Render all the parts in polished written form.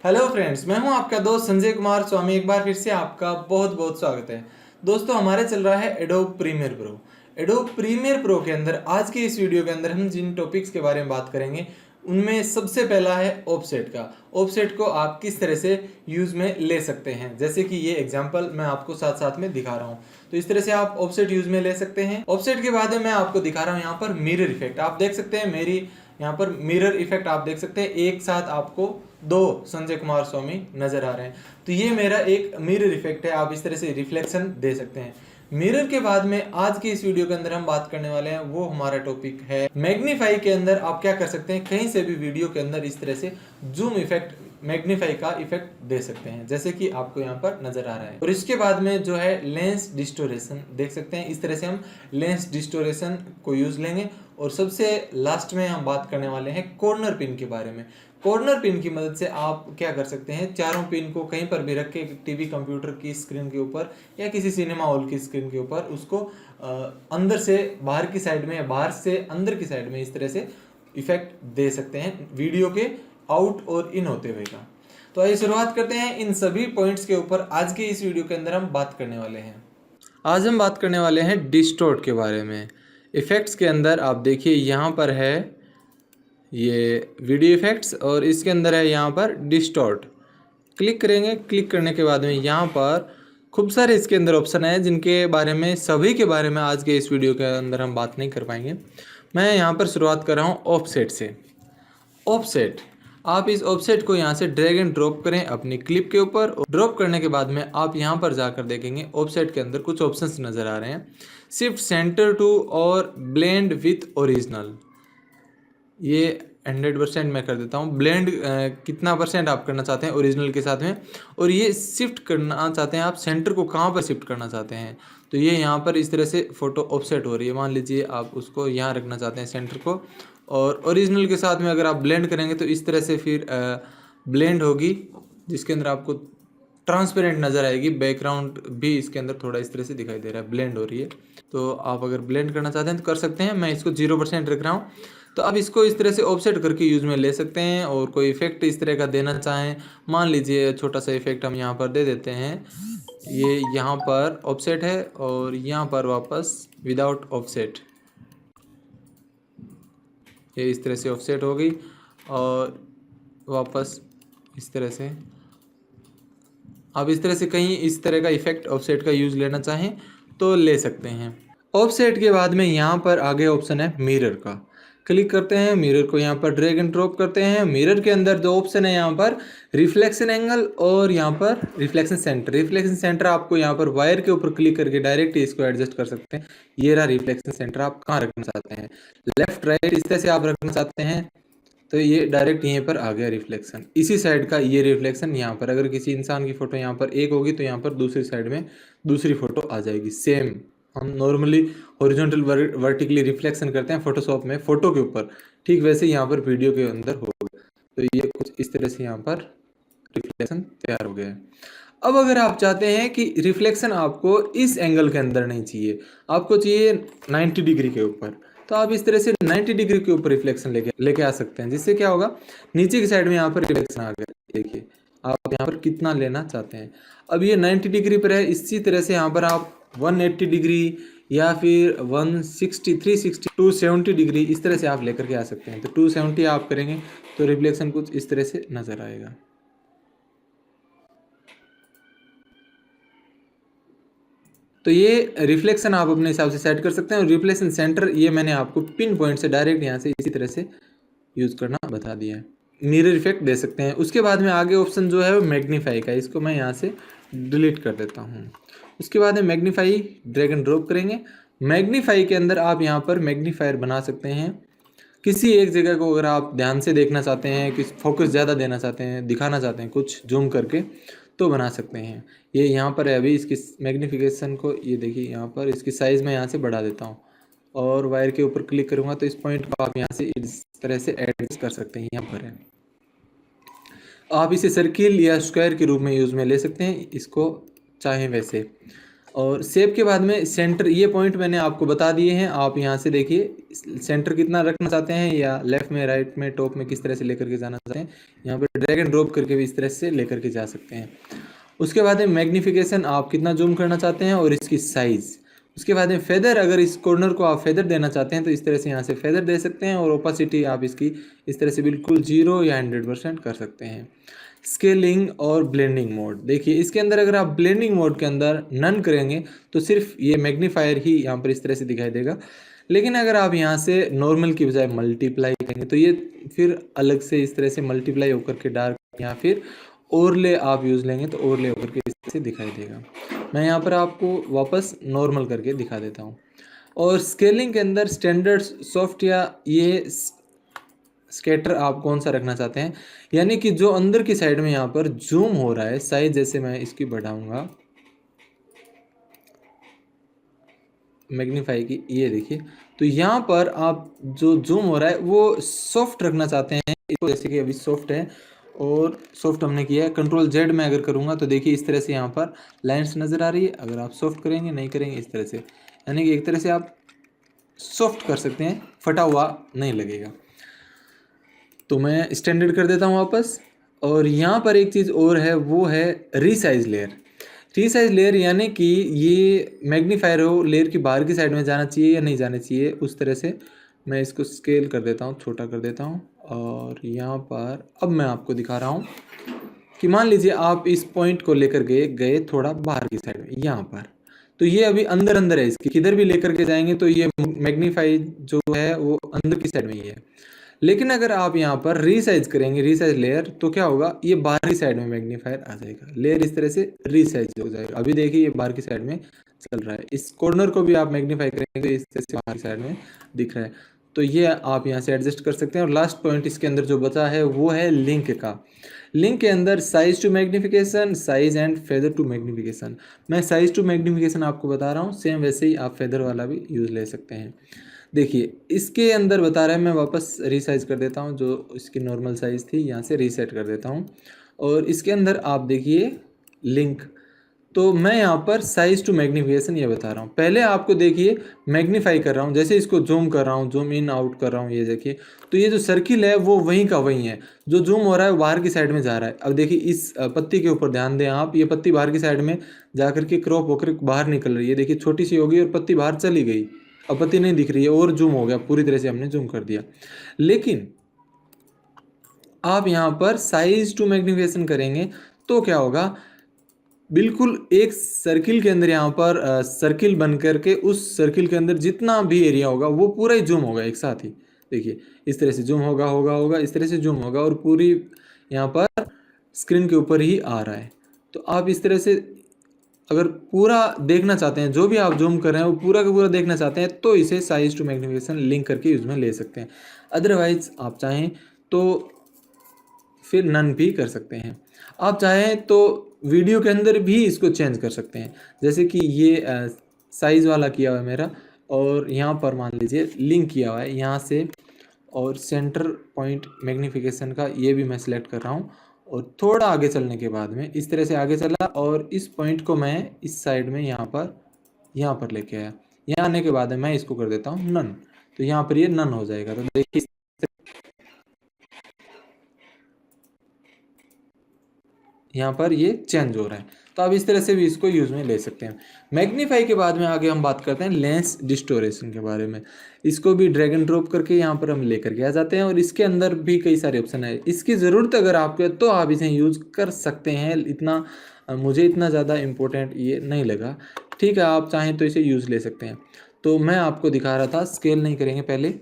Hello friends, मैं हूं आपका दोस्त संजय कुमार स्वामी। एक बार फिर से आपका बहुत बहुत स्वागत है। दोस्तों, हमारे चल रहा है Adobe Premiere Pro. Adobe Premiere Pro के अंदर आज के इस वीडियो के अंदर हम जिन टॉपिक्स के बारे में बात करेंगे उनमें सबसे पहला है ऑफसेट का। ऑफसेट को आप किस तरह से यूज में ले सकते हैं, जैसे कि ये एग्जांपल मैं आपको साथ साथ में दिखा रहा हूँ। तो इस तरह से आप ऑफसेट यूज में ले सकते हैं। ऑफसेट के बाद मैं आपको दिखा रहा हूँ यहाँ पर मिरर इफेक्ट। आप देख सकते हैं मेरी यहाँ पर मिरर इफेक्ट आप देख सकते हैं, एक साथ आपको दो संजय कुमार स्वामी नजर आ रहे हैं। तो ये मेरा एक मिरर इफेक्ट है, आप इस तरह से रिफ्लेक्शन दे सकते हैं। मिरर के बाद में आज की इस वीडियो के अंदर हम बात करने वाले हैं, वो हमारा टॉपिक है मैग्नीफाई के अंदर आप क्या कर सकते हैं, कहीं से भी वीडियो के अंदर इस तरह से जूम इफेक्ट, मैग्नीफाई का इफेक्ट दे सकते हैं, जैसे कि आपको यहाँ पर नजर आ रहा है। और इसके बाद में जो है लेंस डिस्टोरेशन देख सकते हैं, इस तरह से हम लेंस डिस्टोरेशन को यूज लेंगे। और सबसे लास्ट में हम बात करने वाले हैं कॉर्नर पिन के बारे में। कॉर्नर पिन की मदद से आप क्या कर सकते हैं, चारों पिन को कहीं पर भी रख के टीवी कंप्यूटर की स्क्रीन के ऊपर या किसी सिनेमा हॉल की स्क्रीन के ऊपर उसको अंदर से बाहर की साइड में या बाहर से अंदर की साइड में इस तरह से इफेक्ट दे सकते हैं वीडियो के आउट और इन होते हुए का। तो आइए शुरुआत करते हैं इन सभी पॉइंट्स के ऊपर। आज के इस वीडियो के अंदर हम बात करने वाले हैं, आज हम बात करने वाले हैं डिस्टॉर्ट के बारे में। इफेक्ट्स के अंदर आप देखिए यहाँ पर है ये वीडियो इफेक्ट्स और इसके अंदर है यहाँ पर डिस्टॉर्ट। क्लिक करेंगे, क्लिक करने के बाद में यहाँ पर खूब सारे इसके अंदर ऑप्शन है जिनके बारे में सभी के बारे में आज के इस वीडियो के अंदर हम बात नहीं कर पाएंगे। मैं यहाँ पर शुरुआत कर रहा हूँ ऑफसेट से। ऑफसेट, आप इस ऑफसेट को यहाँ से ड्रैग एंड ड्रॉप करें अपनी क्लिप के ऊपर। ड्रॉप करने के बाद में आप यहाँ पर जाकर देखेंगे ऑफसेट के अंदर कुछ ऑप्शंस नज़र आ रहे हैं, शिफ्ट सेंटर टू और ब्लेंड विथ ओरिजिनल। ये 100% मैं कर देता हूँ। ब्लेंड कितना परसेंट आप करना चाहते हैं ओरिजिनल के साथ में, और ये शिफ्ट करना चाहते हैं आप सेंटर को कहाँ पर शिफ्ट करना चाहते हैं। तो ये यहाँ पर इस तरह से फ़ोटो ऑफसेट हो रही है, मान लीजिए आप उसको यहाँ रखना चाहते हैं सेंटर को। और ओरिजिनल के साथ में अगर आप ब्लेंड करेंगे तो इस तरह से फिर ब्लेंड होगी, जिसके अंदर आपको ट्रांसपेरेंट नज़र आएगी। बैकग्राउंड भी इसके अंदर थोड़ा इस तरह से दिखाई दे रहा है, ब्लेंड हो रही है। तो आप अगर ब्लेंड करना चाहते हैं तो कर सकते हैं। मैं इसको 0% रख रहा हूँ। तो अब इसको इस तरह से ऑफसेट करके यूज में ले सकते हैं। और कोई इफेक्ट इस तरह का देना चाहें, मान लीजिए छोटा सा इफेक्ट हम यहाँ पर दे देते हैं। ये यहाँ पर ऑफसेट है और यहाँ पर वापस विदाउट ऑफसेट, ये इस तरह से ऑफसेट हो गई। और वापस इस तरह से आप इस तरह से कहीं इस तरह का इफेक्ट ऑफसेट का यूज लेना चाहें तो ले सकते हैं। ऑफसेट के बाद में यहाँ पर आगे ऑप्शन है मिरर का। क्लिक करते हैं, मिरर को यहाँ पर ड्रैग एंड ड्रॉप करते हैं। मिरर के अंदर दो ऑप्शन है यहाँ पर, रिफ्लेक्शन एंगल और यहाँ पर रिफ्लेक्शन सेंटर। रिफ्लेक्शन सेंटर आपको यहाँ पर वायर के ऊपर क्लिक करके डायरेक्ट इसको एडजस्ट कर सकते हैं। ये रहा रिफ्लेक्शन सेंटर, आप कहाँ रखना चाहते हैं, लेफ्ट राइट इस तरह से आप रखना चाहते हैं तो ये डायरेक्ट यहीं पर आ गया रिफ्लेक्शन। इसी साइड का ये रिफ्लेक्शन यहाँ पर, अगर किसी इंसान की फोटो यहाँ पर एक होगी तो यहाँ पर दूसरी साइड में दूसरी फोटो आ जाएगी। सेम हम नॉर्मली हॉरिजॉन्टल वर्टिकली रिफ्लेक्शन करते हैं फोटोशॉप में फोटो के ऊपर, ठीक वैसे यहाँ पर वीडियो के अंदर होगा। तो ये कुछ इस तरह से यहाँ पर रिफ्लेक्शन तैयार हो गया है। अब अगर आप चाहते हैं कि रिफ्लेक्शन आपको इस एंगल के अंदर नहीं चाहिए, आपको चाहिए 90 डिग्री के ऊपर, तो आप इस तरह से 90 डिग्री के ऊपर रिफ्लेक्शन लेके आ सकते हैं। जिससे क्या होगा, नीचे की साइड में यहाँ पर रिफ्लेक्शन आ गया। देखिए आप यहाँ पर कितना लेना चाहते हैं। अब ये 90 डिग्री पर है, इसी तरह से यहाँ पर आप 180 डिग्री या फिर 160, 360, 270 डिग्री इस तरह से आप लेकर के आ सकते हैं। तो 270 आप करेंगे तो रिफ्लेक्शन कुछ इस तरह से नजर आएगा। तो ये रिफ्लेक्शन आप अपने हिसाब से सेट कर सकते हैं। और रिफ्लेक्शन सेंटर ये मैंने आपको पिन पॉइंट से डायरेक्ट यहाँ से इसी तरह से यूज करना बता दिया है। मिरर इफेक्ट दे सकते हैं। उसके बाद में आगे ऑप्शन जो है वो मैग्नीफाई का, इसको मैं यहाँ से डिलीट कर देता हूँ। उसके बाद में मैग्नीफाई ड्रैग एंड ड्रॉप करेंगे। मैग्नीफाई के अंदर आप यहाँ पर मैग्नीफायर बना सकते हैं। किसी एक जगह को अगर आप ध्यान से देखना चाहते हैं, किस फोकस ज़्यादा देना चाहते हैं, दिखाना चाहते हैं कुछ जूम करके, तो बना सकते हैं। ये यहाँ पर है, अभी इसकी मैग्नीफिकेशन को ये देखिए यहाँ पर इसकी साइज़ मैं यहाँ से बढ़ा देता हूँ और वायर के ऊपर क्लिक करूँगा तो इस पॉइंट को आप यहाँ से इस तरह से एडजस्ट कर सकते हैं। यहाँ पर है, आप इसे सर्किल या स्क्वायर के रूप में यूज़ में ले सकते हैं, इसको चाहें वैसे। और शेप के बाद में सेंटर, ये पॉइंट मैंने आपको बता दिए हैं। आप यहाँ से देखिए सेंटर कितना रखना चाहते हैं, या लेफ्ट में, राइट में, टॉप में किस तरह से लेकर के जाना चाहते हैं। यहाँ पे ड्रैग एंड ड्रॉप करके भी इस तरह से लेकर के जा सकते हैं। उसके बाद में मैग्निफिकेशन, आप कितना जूम करना चाहते हैं और इसकी साइज़। उसके बाद में फेदर, अगर इस कॉर्नर को आप फेदर देना चाहते हैं तो इस तरह से यहाँ से फेदर दे सकते हैं। और ओपासिटी आप इसकी इस तरह से बिल्कुल 0 या 100% कर सकते हैं। स्केलिंग और ब्लेंडिंग मोड, देखिए इसके अंदर अगर आप ब्लेंडिंग मोड के अंदर नन करेंगे तो सिर्फ ये मैग्नीफायर ही यहाँ पर इस तरह से दिखाई देगा। लेकिन अगर आप यहाँ से नॉर्मल की बजाय मल्टीप्लाई करेंगे तो ये फिर अलग से इस तरह से मल्टीप्लाई होकर के डार्क, या फिर ओवरले आप यूज़ लेंगे तो ओवरले होकर के इस तरह से दिखाई देगा। मैं यहाँ पर आपको वापस नॉर्मल करके दिखा देता हूँ। और स्केलिंग के अंदर स्टैंडर्ड, सॉफ्ट या ये स्केटर आप कौन सा रखना चाहते हैं, यानी कि जो अंदर की साइड में यहाँ पर जूम हो रहा है साइज, जैसे मैं इसकी बढ़ाऊंगा मैग्नीफाई की, ये देखिए, तो यहाँ पर आप जो जूम हो रहा है वो सॉफ्ट रखना चाहते हैं इसको, जैसे कि अभी सॉफ्ट है और सॉफ्ट हमने किया है। कंट्रोल जेड में अगर करूँगा तो देखिए इस तरह से यहाँ पर लाइन्स नज़र आ रही है। अगर आप सॉफ्ट करेंगे, नहीं करेंगे, इस तरह से, यानी कि एक तरह से आप सॉफ्ट कर सकते हैं, फटा हुआ नहीं लगेगा। तो मैं स्टैंडर्ड कर देता हूँ वापस। और यहाँ पर एक चीज़ और है, वो है रीसाइज लेयर। रीसाइज लेयर यानी कि ये मैग्नीफायर हो लेयर की बाहर की साइड में जाना चाहिए या नहीं जाना चाहिए, उस तरह से मैं इसको स्केल कर देता हूँ, छोटा कर देता हूँ। और यहाँ पर अब मैं आपको दिखा रहा हूँ कि मान लीजिए आप इस पॉइंट को लेकर गए थोड़ा बाहर की साइड में, यहाँ पर, तो ये अभी अंदर अंदर है, इसकी किधर भी लेकर के जाएंगे तो ये मैग्नीफाई जो है वो अंदर की साइड में ही है। लेकिन अगर आप यहाँ पर रीसाइज करेंगे, रीसाइज लेयर, तो क्या होगा, ये बाहरी साइड में मैग्नीफायर आ जाएगा, लेयर इस तरह से रीसाइज हो जाएगा। अभी देखिए ये बाहर की साइड में चल रहा है, इस कॉर्नर को भी आप मैग्नीफाई करेंगे तो इस तरह से बाहर की साइड में दिख रहा है। तो ये आप यहाँ से एडजस्ट कर सकते हैं। और लास्ट पॉइंट इसके अंदर जो बचा है वो है लिंक का। लिंक के अंदर size to magnification, size and feather to magnification. मैं साइज टू मैग्निफिकेशन आपको बता रहा हूँ, सेम वैसे ही आप फेदर वाला भी यूज़ ले सकते हैं। देखिए इसके अंदर बता रहा है, मैं वापस रीसाइज कर देता हूँ, जो इसकी नॉर्मल साइज़ थी यहाँ से रीसेट कर देता हूँ। और इसके अंदर आप देखिए लिंक, तो मैं यहाँ पर साइज टू मैग्नीफिकेशन ये बता रहा हूँ। पहले आपको देखिए मैग्नीफाई कर रहा हूँ, जैसे इसको जूम कर रहा हूँ, जूम इन आउट कर रहा हूँ, ये देखिए, तो ये जो सर्किल है वो वहीं का वहीं है, जो जूम हो रहा है बाहर की साइड में जा रहा है। अब देखिए इस पत्ती के ऊपर ध्यान दें आप, ये पत्ती बाहर की साइड में जाकर के क्रॉप होकर बाहर निकल रही है, देखिए छोटी सी होगी और पत्ती बाहर चली गई, अब पत्ती नहीं दिख रही है और जूम हो गया, पूरी तरह से हमने जूम कर दिया। लेकिन आप यहाँ पर साइज टू मैग्नीफिकेशन करेंगे तो क्या होगा, बिल्कुल एक सर्किल के अंदर यहाँ पर सर्किल बन करके उस सर्किल के अंदर जितना भी एरिया होगा वो पूरा ही जूम होगा एक साथ ही। देखिए इस तरह से जूम होगा, इस तरह से जूम होगा और पूरी यहाँ पर स्क्रीन के ऊपर ही आ रहा है। तो आप इस तरह से अगर पूरा देखना चाहते हैं, जो भी आप जूम कर रहे हैं वो पूरा का पूरा देखना चाहते हैं, तो इसे साइज टू मैग्नीफिकेशन लिंक करके यूज में ले सकते हैं। अदरवाइज आप चाहें तो फिर नन भी कर सकते हैं। आप चाहें तो वीडियो के अंदर भी इसको चेंज कर सकते हैं, जैसे कि ये साइज़ वाला किया हुआ है मेरा, और यहाँ पर मान लीजिए लिंक किया हुआ है यहाँ से, और सेंटर पॉइंट मैग्नीफिकेशन का ये भी मैं सिलेक्ट कर रहा हूँ। और थोड़ा आगे चलने के बाद में इस तरह से आगे चला और इस पॉइंट को मैं इस साइड में यहाँ पर लेके आया। यहाँ आने के बाद मैं इसको कर देता हूँ नन, तो यहाँ पर ये नन हो जाएगा। तो देखिए यहाँ पर ये चेंज हो रहा है। तो आप इस तरह से भी इसको यूज में ले सकते हैं। मैग्नीफाई के बाद में आगे हम बात करते हैं लेंस डिस्टोरेशन के बारे में। इसको भी ड्रैग एंड ड्रॉप करके यहाँ पर हम लेकर के आ जाते हैं और इसके अंदर भी कई सारे ऑप्शन है। इसकी ज़रूरत अगर आपको है तो आप इसे यूज़ कर सकते हैं, इतना मुझे इतना ज़्यादा इम्पोर्टेंट ये नहीं लगा। ठीक है, आप चाहें तो इसे यूज़ ले सकते हैं। तो मैं आपको दिखा रहा था, स्केल नहीं करेंगे, पहले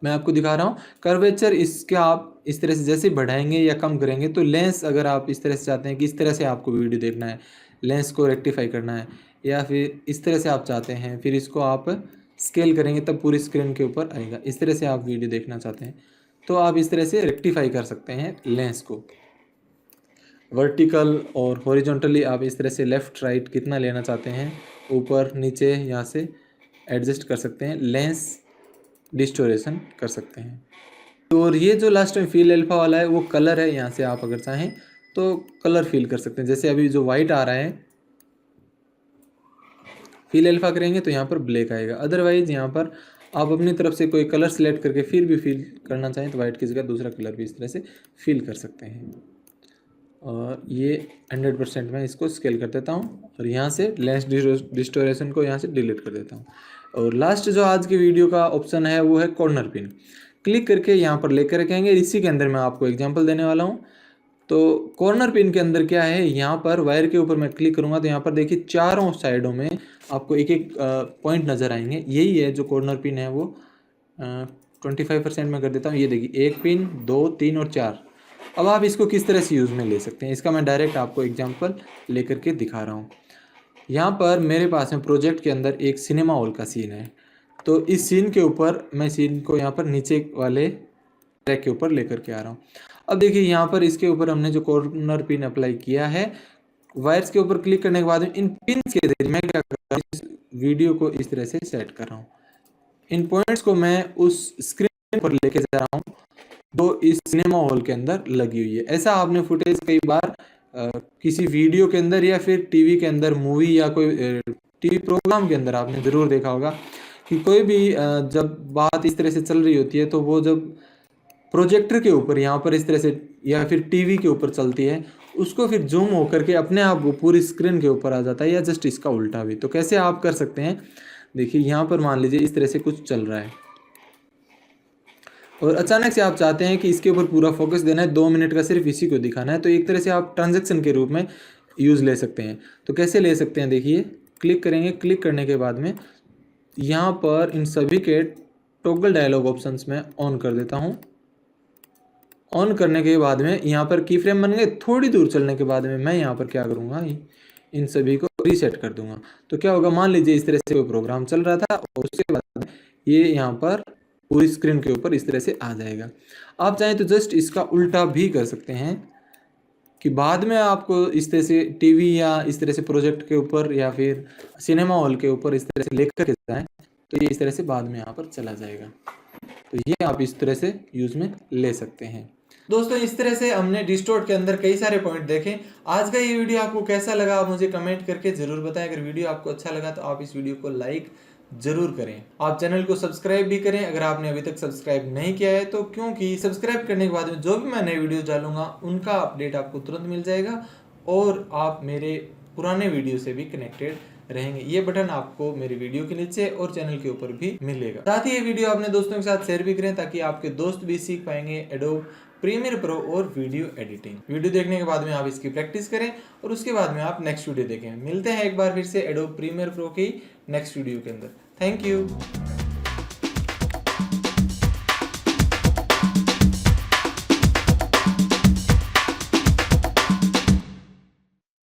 मैं आपको दिखा रहा हूँ कर्वेचर। इसके आप इस तरह से जैसे बढ़ाएंगे या कम करेंगे, तो लेंस अगर आप इस तरह से चाहते हैं कि इस तरह से आपको वीडियो देखना है, लेंस को रेक्टिफाई करना है, या फिर इस तरह से आप चाहते हैं, फिर इसको आप स्केल करेंगे तब पूरी स्क्रीन के ऊपर आएगा। इस तरह से आप वीडियो देखना चाहते हैं तो आप इस तरह से रेक्टिफाई कर सकते हैं लेंस को। वर्टिकल और हॉरिजॉन्टली आप इस तरह से लेफ़्ट राइट कितना लेना चाहते हैं, ऊपर नीचे यहाँ से एडजस्ट कर सकते हैं, लेंस डिस्टोरेशन कर सकते हैं। और ये जो लास्ट में फील अल्फा वाला है वो कलर है, यहाँ से आप अगर चाहें तो कलर फील कर सकते हैं। जैसे अभी जो वाइट आ रहा है फिल अल्फा करेंगे तो यहाँ पर ब्लैक आएगा। अदरवाइज यहाँ पर आप अपनी तरफ से कोई कलर सेलेक्ट करके फिर भी फिल करना चाहें तो वाइट की जगह दूसरा कलर भी इस तरह से फिल कर सकते हैं। और ये 100% मैं इसको स्केल कर देता हूँ और यहाँ से लेंस डिस्टोरेशन को यहाँ से डिलीट कर देता हूँ। और लास्ट जो आज की वीडियो का ऑप्शन है वो है कॉर्नर पिन। क्लिक करके यहाँ पर लेकर रखेंगे। इसी के अंदर मैं आपको एग्जांपल देने वाला हूँ। तो कॉर्नर पिन के अंदर क्या है, यहाँ पर वायर के ऊपर मैं क्लिक करूँगा तो यहाँ पर देखिए चारों साइडों में आपको एक एक पॉइंट नज़र आएंगे। यही है जो कॉर्नर पिन है वो 25% में कर देता हूँ। ये देखिए 1 पिन 2 3 और 4। अब आप इसको किस तरह से यूज़ में ले सकते हैं इसका मैं डायरेक्ट आपको एग्जांपल लेकर के दिखा रहा हूँ। यहाँ पर मेरे पास में प्रोजेक्ट के अंदर एक सिनेमा हॉल का सीन है। तो इस सीन के ऊपर मैं सीन को यहाँ पर नीचे वाले ट्रैक के ऊपर लेकर के आ रहा हूँ। अब देखिए यहाँ पर इसके ऊपर हमने जो कॉर्नर पिन अप्लाई किया है, वायर्स के ऊपर क्लिक करने के बाद में इन पिन्स के जरिए मैं क्या कर रहा हूँ, इस वीडियो को इस तरह से सेट कर रहा हूँ। इन पॉइंट्स को मैं उस स्क्रीन पर लेके जा रहा हूँ जो इस सिनेमा हॉल के अंदर लगी हुई है। ऐसा आपने फुटेज कई बार किसी वीडियो के अंदर या फिर टीवी के अंदर, मूवी या कोई टीवी प्रोग्राम के अंदर आपने ज़रूर देखा होगा कि कोई भी जब बात इस तरह से चल रही होती है तो वो जब प्रोजेक्टर के ऊपर यहाँ पर इस तरह से या फिर टीवी के ऊपर चलती है, उसको फिर जूम होकर के अपने आप वो पूरी स्क्रीन के ऊपर आ जाता है, या जस्ट इसका उल्टा भी। तो कैसे आप कर सकते हैं, देखिए यहाँ पर मान लीजिए इस तरह से कुछ चल रहा है और अचानक से आप चाहते हैं कि इसके ऊपर पूरा फोकस देना है, 2 मिनट का सिर्फ इसी को दिखाना है। तो एक तरह से आप ट्रांजैक्शन के रूप में यूज़ ले सकते हैं। तो कैसे ले सकते हैं, देखिए क्लिक करेंगे। क्लिक करने के बाद में यहाँ पर इन सभी के टॉगल डायलॉग ऑप्शंस में ऑन कर देता हूँ। ऑन करने के बाद में यहाँ पर की फ्रेम बन गए। थोड़ी दूर चलने के बाद में मैं यहाँ पर क्या करूँगा, इन सभी को रीसेट कर दूंगा। तो क्या होगा, मान लीजिए इस तरह से कोई प्रोग्राम चल रहा था और उसके बाद ये यहाँ पर पूरी स्क्रीन के ऊपर इस तरह से आ जाएगा। आप चाहें तो जस्ट इसका उल्टा भी कर सकते हैं कि बाद में आपको इस तरह से टीवी या इस तरह से प्रोजेक्ट के ऊपर या फिर सिनेमा हॉल के ऊपर इस तरह से लेकर के जाएं तो ये इस तरह से बाद में यहाँ पर चला जाएगा। तो ये आप इस तरह से यूज़ में ले सकते हैं। दोस्तों इस तरह से हमने डिस्टॉर्ट के अंदर कई सारे पॉइंट देखे। आज का ये वीडियो आपको कैसा लगा आप मुझे कमेंट करके जरूर बताएं। अगर वीडियो आपको अच्छा लगा तो आप इस वीडियो को लाइक जरूर करें। आप चैनल को सब्सक्राइब भी करें अगर आपने अभी तक सब्सक्राइब नहीं किया है तो, क्योंकि सब्सक्राइब करने के बाद में जो भी मैं नए वीडियो डालूंगा उनका अपडेट आपको तुरंत मिल जाएगा और आप मेरे पुराने वीडियो से भी कनेक्टेड रहेंगे। ये बटन आपको मेरे वीडियो के नीचे और चैनल के ऊपर भी मिलेगा। साथ ही ये वीडियो अपने दोस्तों के साथ शेयर भी करें ताकि आपके दोस्त भी सीख पाएंगे एडोब प्रीमियर प्रो और वीडियो एडिटिंग। वीडियो देखने के बाद में आप इसकी प्रैक्टिस करें और उसके बाद में आप नेक्स्ट वीडियो देखें। मिलते हैं एक बार फिर से एडोब प्रीमियर प्रो की नेक्स्ट वीडियो के अंदर। Thank you.